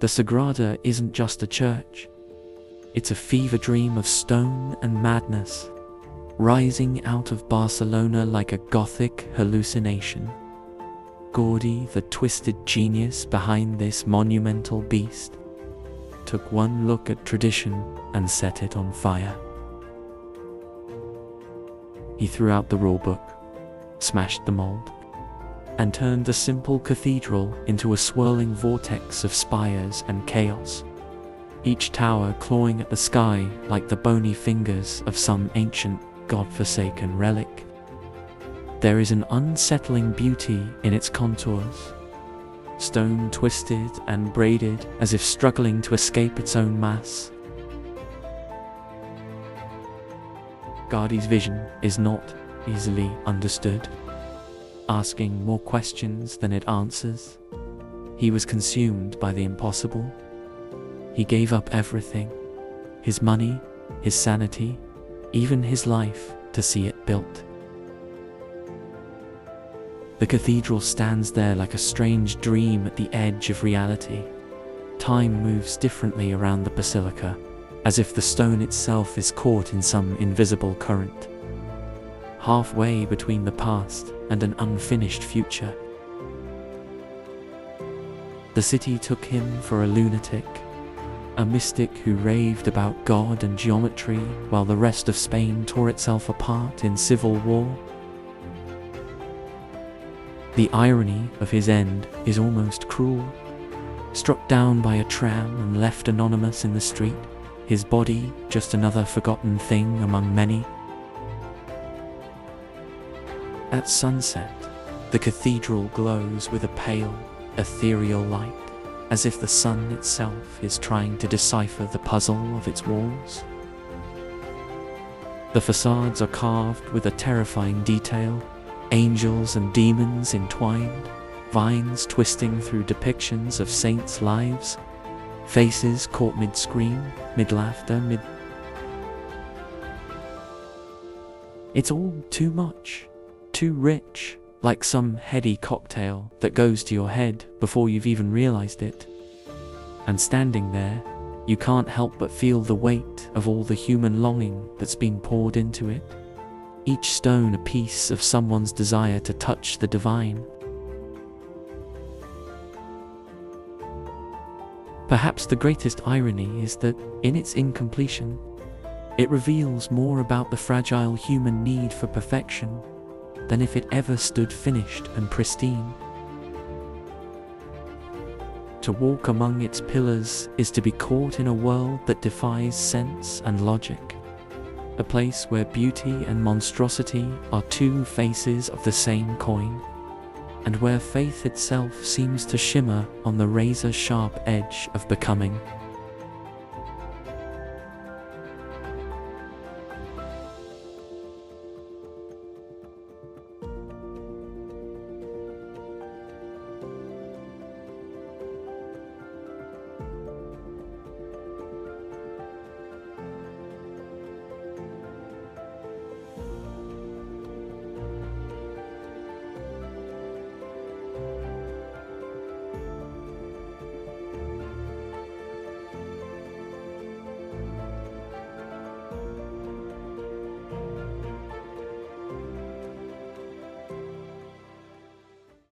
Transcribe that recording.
The Sagrada isn't just a church. It's a fever dream of stone and madness, rising out of Barcelona like a Gothic hallucination. Gaudí, the twisted genius behind this monumental beast, took one look at tradition and set it on fire. He threw out the rulebook, smashed the mold, and turned the simple cathedral into a swirling vortex of spires and chaos, each tower clawing at the sky like the bony fingers of some ancient, godforsaken relic. There is an unsettling beauty in its contours, stone twisted and braided as if struggling to escape its own mass. Gaudí's vision is not easily understood, asking more questions than it answers. He was consumed by the impossible. He gave up everything, his money, his sanity, even his life, to see it built. The cathedral stands there like a strange dream at the edge of reality. Time moves differently around the basilica, as if the stone itself is caught in some invisible current, halfway between the past and an unfinished future. The city took him for a lunatic, a mystic who raved about God and geometry while the rest of Spain tore itself apart in civil war. The irony of his end is almost cruel. Struck down by a tram and left anonymous in the street, his body just another forgotten thing among many. At sunset, the cathedral glows with a pale, ethereal light, as if the sun itself is trying to decipher the puzzle of its walls. The facades are carved with a terrifying detail, angels and demons entwined, vines twisting through depictions of saints' lives, faces caught mid-scream, mid-laughter, It's all too much, too rich, like some heady cocktail that goes to your head before you've even realized it. And standing there, you can't help but feel the weight of all the human longing that's been poured into it. Each stone a piece of someone's desire to touch the divine. Perhaps the greatest irony is that, in its incompletion, it reveals more about the fragile human need for perfection than if it ever stood finished and pristine. To walk among its pillars is to be caught in a world that defies sense and logic. A place where beauty and monstrosity are two faces of the same coin, and where faith itself seems to shimmer on the razor-sharp edge of becoming.